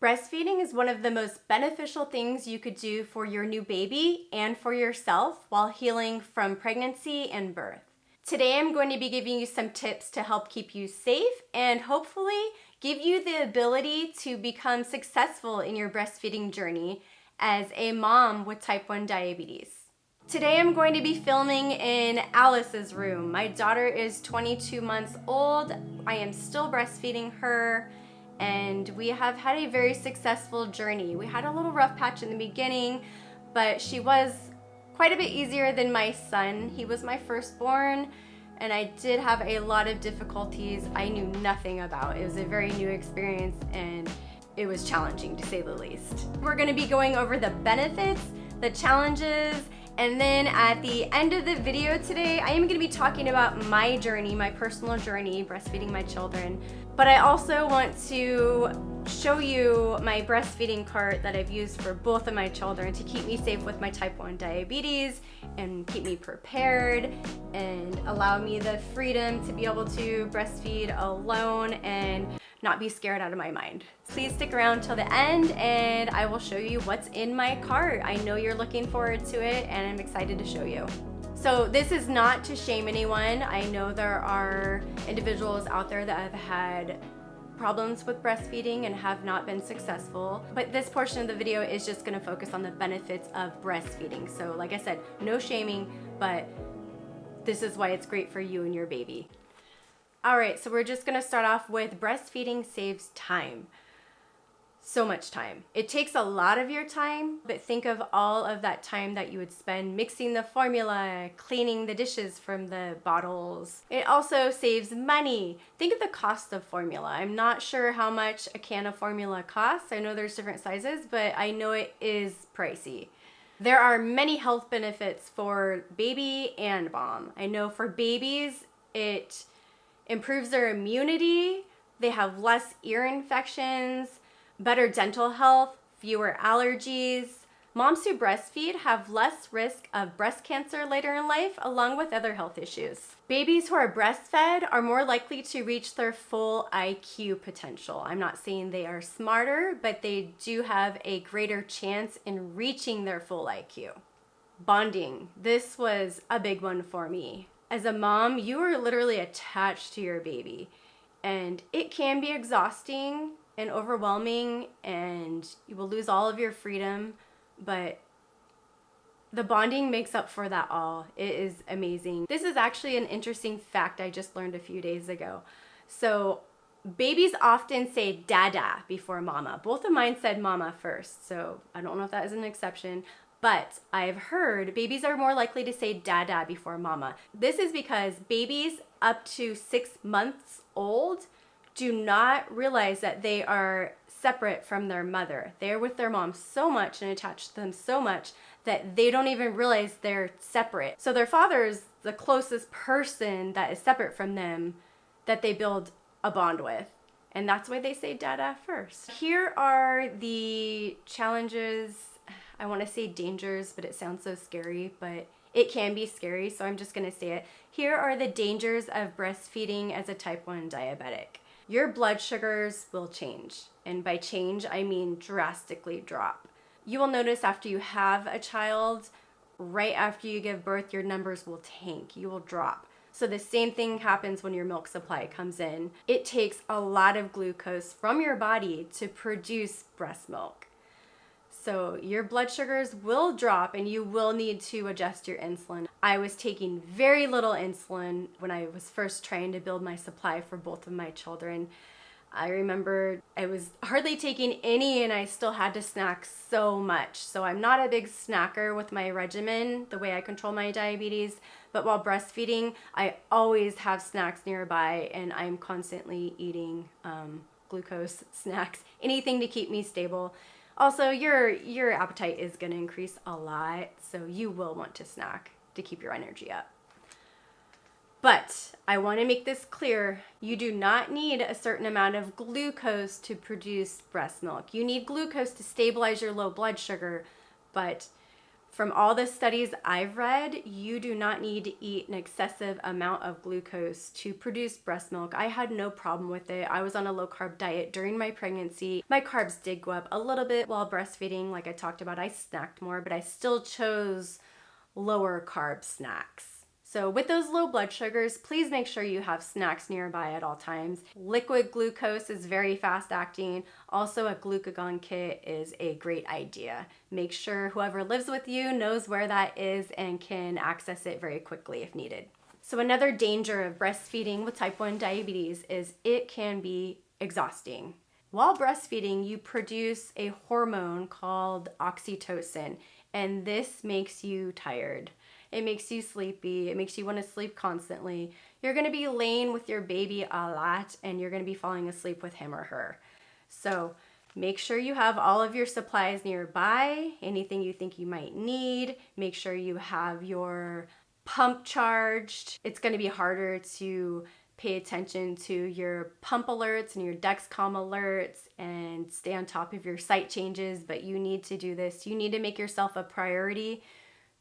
Breastfeeding is one of the most beneficial things you could do for your new baby and for yourself while healing from pregnancy and birth. Today I'm going to be giving you some tips to help keep you safe and hopefully give you the ability to become successful in your breastfeeding journey as a mom with type 1 diabetes. Today I'm going to be filming in Alice's room. My daughter is 22 months old. I am still breastfeeding her. And we have had a very successful journey. We had a little rough patch in the beginning, but she was quite a bit easier than my son. He was my firstborn, and I did have a lot of difficulties I knew nothing about. It was a very new experience, and it was challenging to say the least. We're gonna be going over the benefits, the challenges, and then at the end of the video today, I am gonna be talking about my journey, my personal journey, breastfeeding my children. But I also want to show you my breastfeeding cart that I've used for both of my children to keep me safe with my type 1 diabetes and keep me prepared and allow me the freedom to be able to breastfeed alone and not be scared out of my mind. Please stick around till the end and I will show you what's in my cart. I know you're looking forward to it and I'm excited to show you. So this is not to shame anyone. I know there are individuals out there that have had problems with breastfeeding and have not been successful, but this portion of the video is just gonna focus on the benefits of breastfeeding. So like I said, no shaming, but this is why it's great for you and your baby. All right, so we're just gonna start off with breastfeeding saves time. So much time. It takes a lot of your time, but think of all of that time that you would spend mixing the formula, cleaning the dishes from the bottles. It also saves money. Think of the cost of formula. I'm not sure how much a can of formula costs. I know there's different sizes, but I know it is pricey. There are many health benefits for baby and mom. I know for babies, it improves their immunity. They have less ear infections, better dental health, fewer allergies. Moms who breastfeed have less risk of breast cancer later in life, along with other health issues. Babies who are breastfed are more likely to reach their full IQ potential. I'm not saying they are smarter, but they do have a greater chance in reaching their full IQ. Bonding. This was a big one for me. As a mom, you are literally attached to your baby, and it can be exhausting and overwhelming, and you will lose all of your freedom, but the bonding makes up for that all. It is amazing. This is actually an interesting fact I just learned a few days ago. So babies often say dada before mama. Both of mine said mama first, so I don't know if that is an exception, but I've heard babies are more likely to say dada before mama. This is because babies up to 6 months old do not realize that they are separate from their mother. They're with their mom so much and attached to them so much that they don't even realize they're separate. So their father is the closest person that is separate from them that they build a bond with. And that's why they say dada first. Here are the challenges. I want to say dangers, but it sounds so scary, but it can be scary, so I'm just gonna say it. Here are the dangers of breastfeeding as a type 1 diabetic. Your blood sugars will change. And by change, I mean drastically drop. You will notice after you have a child, right after you give birth, your numbers will tank. You will drop. So the same thing happens when your milk supply comes in. It takes a lot of glucose from your body to produce breast milk. So your blood sugars will drop and you will need to adjust your insulin. I was taking very little insulin when I was first trying to build my supply for both of my children. I remember I was hardly taking any and I still had to snack so much. So I'm not a big snacker with my regimen, the way I control my diabetes, but while breastfeeding, I always have snacks nearby and I'm constantly eating glucose snacks, anything to keep me stable. Also, your appetite is going to increase a lot, so you will want to snack to keep your energy up. But I want to make this clear, you do not need a certain amount of glucose to produce breast milk. You need glucose to stabilize your low blood sugar, but From all the studies I've read, you do not need to eat an excessive amount of glucose to produce breast milk. I had no problem with it. I was on a low carb diet during my pregnancy. My carbs did go up a little bit while breastfeeding. Like I talked about, I snacked more, but I still chose lower carb snacks. So with those low blood sugars, please make sure you have snacks nearby at all times. Liquid glucose is very fast acting. Also, a glucagon kit is a great idea. Make sure whoever lives with you knows where that is and can access it very quickly if needed. So another danger of breastfeeding with type 1 diabetes is it can be exhausting. While breastfeeding, you produce a hormone called oxytocin, and this makes you tired. It makes you sleepy. It makes you want to sleep constantly. You're going to be laying with your baby a lot, and you're going to be falling asleep with him or her. So make sure you have all of your supplies nearby, anything you think you might need. Make sure you have your pump charged. It's going to be harder to pay attention to your pump alerts and your Dexcom alerts and stay on top of your site changes, but you need to do this. You need to make yourself a priority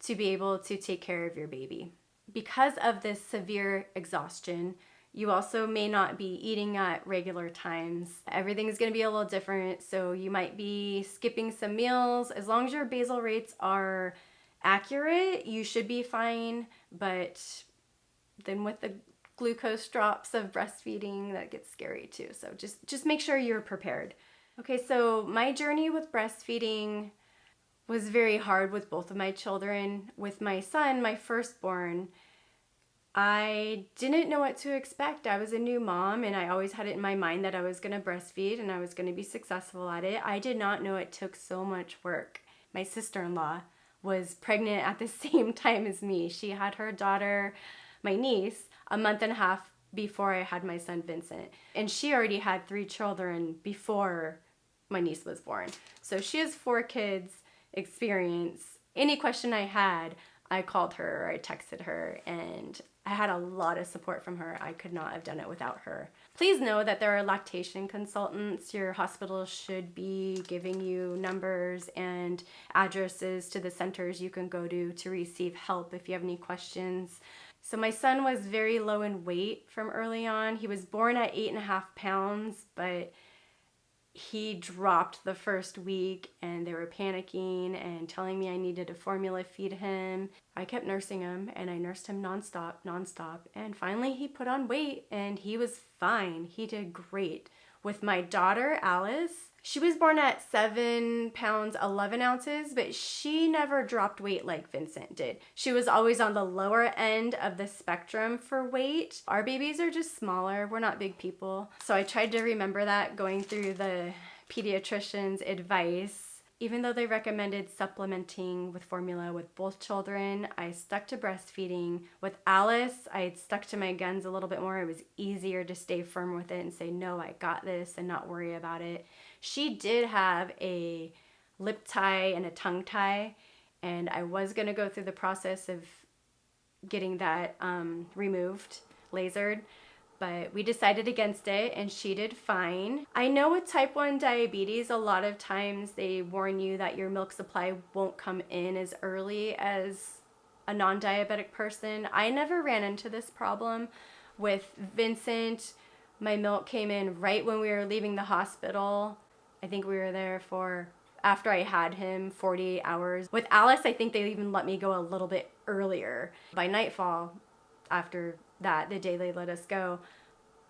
to be able to take care of your baby. Because of this severe exhaustion, you also may not be eating at regular times. Everything's going to be a little different, so you might be skipping some meals. As long as your basal rates are accurate, you should be fine, but then with the glucose drops of breastfeeding, that gets scary too. So just make sure you're prepared. Okay, so my journey with breastfeeding was very hard with both of my children. With my son, my firstborn, I didn't know what to expect. I was a new mom, and I always had it in my mind that I was going to breastfeed and I was going to be successful at it. I did not know it took so much work. My sister-in-law was pregnant at the same time as me. She had her daughter, my niece, a month and a half before I had my son Vincent. And she already had 3 children before my niece was born. So she has 4 kids experience. Any question I had, I called her or I texted her, and I had a lot of support from her. I could not have done it without her. Please know that there are lactation consultants. Your hospital should be giving you numbers and addresses to the centers you can go to receive help if you have any questions. So my son was very low in weight from early on. He was born at 8.5 pounds, but he dropped the first week, and they were panicking and telling me I needed to formula feed him. I kept nursing him, and I nursed him nonstop. And finally he put on weight, and he was fine. He did great. With my daughter, Alice, she was born at 7 pounds, 11 ounces, but she never dropped weight like Vincent did. She was always on the lower end of the spectrum for weight. Our babies are just smaller. We're not big people. So I tried to remember that going through the pediatrician's advice. Even though they recommended supplementing with formula with both children, I stuck to breastfeeding. With Alice, I stuck to my guns a little bit more. It was easier to stay firm with it and say, no, I got this, and not worry about it. She did have a lip tie and a tongue tie, and I was going to go through the process of getting that removed, lasered, but we decided against it, and she did fine. I know with type 1 diabetes, a lot of times they warn you that your milk supply won't come in as early as a non-diabetic person. I never ran into this problem. With Vincent, my milk came in right when we were leaving the hospital. I think we were there for, after I had him, 48 hours. With Alice, I think they even let me go a little bit earlier. By nightfall, after that, the day they let us go,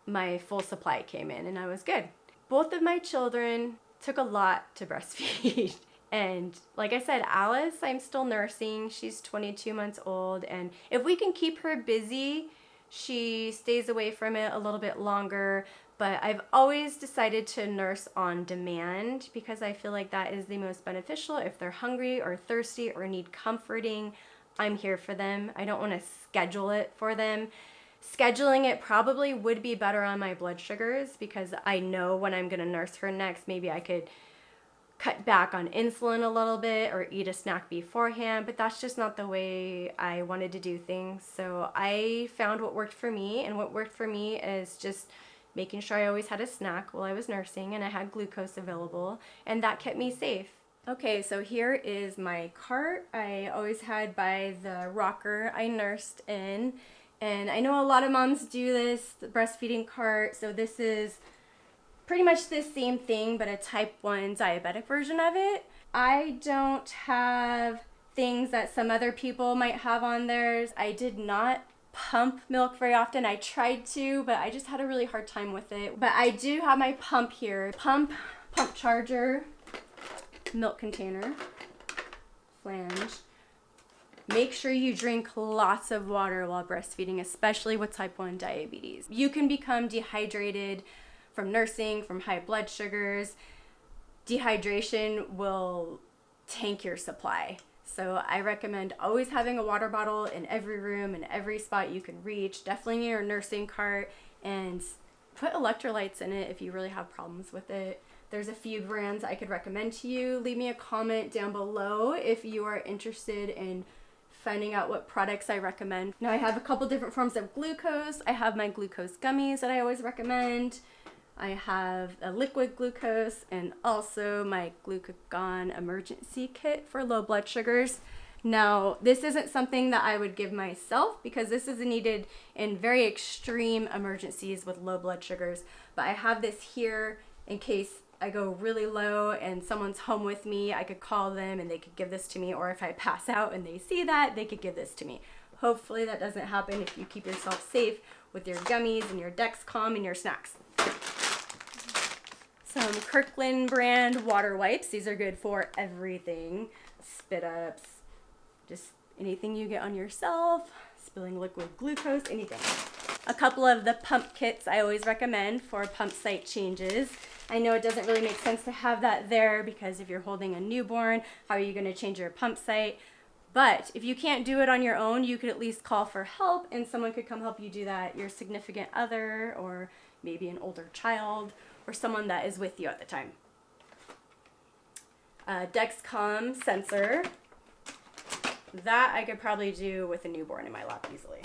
my full supply came in and I was good. Both of my children took a lot to breastfeed. And like I said, Alice, I'm still nursing. She's 22 months old. And if we can keep her busy, she stays away from it a little bit longer. But I've always decided to nurse on demand because I feel like that is the most beneficial. If they're hungry or thirsty or need comforting, I'm here for them. I don't want to schedule it for them. Scheduling it probably would be better on my blood sugars because I know when I'm going to nurse her next, maybe I could cut back on insulin a little bit or eat a snack beforehand, but that's just not the way I wanted to do things. So I found what worked for me, and what worked for me is just making sure I always had a snack while I was nursing and I had glucose available, and that kept me safe. Okay, so here is my cart I always had by the rocker I nursed in. And I know a lot of moms do this, the breastfeeding cart. So this is pretty much the same thing, but a type 1 diabetic version of it. I don't have things that some other people might have on theirs. I did not pump milk very often. I tried to, but I just had a really hard time with it. But I do have my pump here. Pump charger, milk container, flange. Make sure you drink lots of water while breastfeeding, especially with type 1 diabetes. You can become dehydrated from nursing, from high blood sugars. Dehydration will tank your supply. So I recommend always having a water bottle in every room, in every spot you can reach, definitely in your nursing cart, and put electrolytes in it if you really have problems with it. There's a few brands I could recommend to you. Leave me a comment down below if you are interested in finding out what products I recommend. Now I have a couple different forms of glucose. I have my glucose gummies that I always recommend. I have a liquid glucose and also my glucagon emergency kit for low blood sugars. Now, this isn't something that I would give myself because this is needed in very extreme emergencies with low blood sugars. But I have this here in case I go really low and someone's home with me. I could call them and they could give this to me, or if I pass out and they see that, they could give this to me. Hopefully that doesn't happen if you keep yourself safe with your gummies and your Dexcom and your snacks. Some Kirkland brand water wipes. These are good for everything. Spit ups, just anything you get on yourself, spilling liquid glucose, anything. A couple of the pump kits I always recommend for pump site changes. I know it doesn't really make sense to have that there because if you're holding a newborn, how are you going to change your pump site? But if you can't do it on your own, you could at least call for help and someone could come help you do that. Your significant other or maybe an older child or someone that is with you at the time. Dexcom sensor. That I could probably do with a newborn in my lap easily.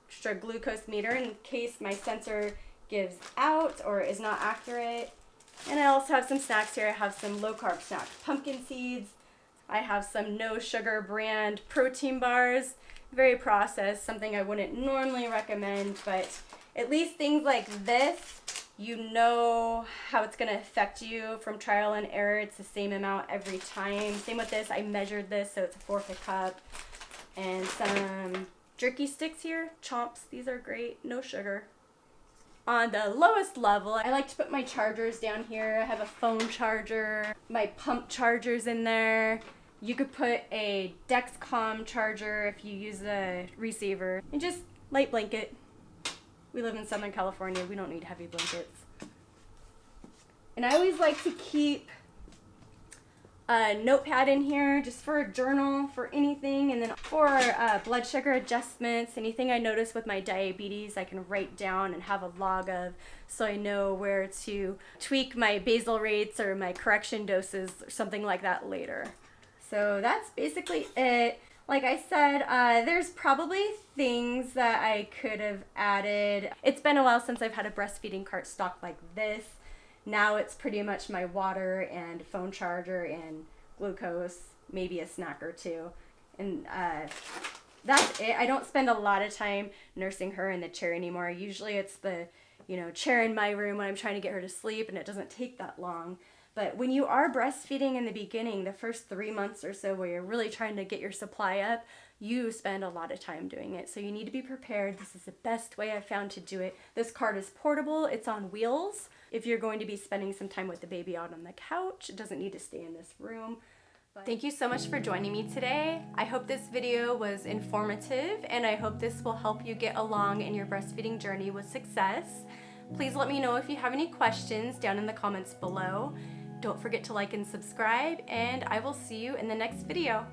Extra glucose meter in case my sensor gives out or is not accurate. And I also have some snacks here. I have some low carb snacks, pumpkin seeds. I have some no sugar brand protein bars. Very processed, something I wouldn't normally recommend, but at least things like this, you know how it's going to affect you from trial and error. It's the same amount every time. Same with this. I measured this, so it's a fourth a cup. And some jerky sticks here, chomps. These are great, no sugar. On the lowest level, I like to put my chargers down here. I have a phone charger, my pump chargers in there. You could put a Dexcom charger if you use a receiver, and just light blanket. We live in Southern California. We don't need heavy blankets. And I always like to keep a notepad in here just for a journal, for anything. And then for blood sugar adjustments, anything I notice with my diabetes, I can write down and have a log of so I know where to tweak my basal rates or my correction doses or something like that later. So that's basically it. Like I said, there's probably things that I could have added. It's been a while since I've had a breastfeeding cart stocked like this. Now it's pretty much my water and phone charger and glucose, maybe a snack or two. And that's it. I don't spend a lot of time nursing her in the chair anymore. Usually it's the, chair in my room when I'm trying to get her to sleep, and it doesn't take that long. But when you are breastfeeding in the beginning, the first 3 months or so where you're really trying to get your supply up, you spend a lot of time doing it. So you need to be prepared. This is the best way I've found to do it. This cart is portable. It's on wheels. If you're going to be spending some time with the baby out on the couch, it doesn't need to stay in this room. Thank you so much for joining me today. I hope this video was informative, and I hope this will help you get along in your breastfeeding journey with success. Please let me know if you have any questions down in the comments below. Don't forget to like and subscribe, and I will see you in the next video.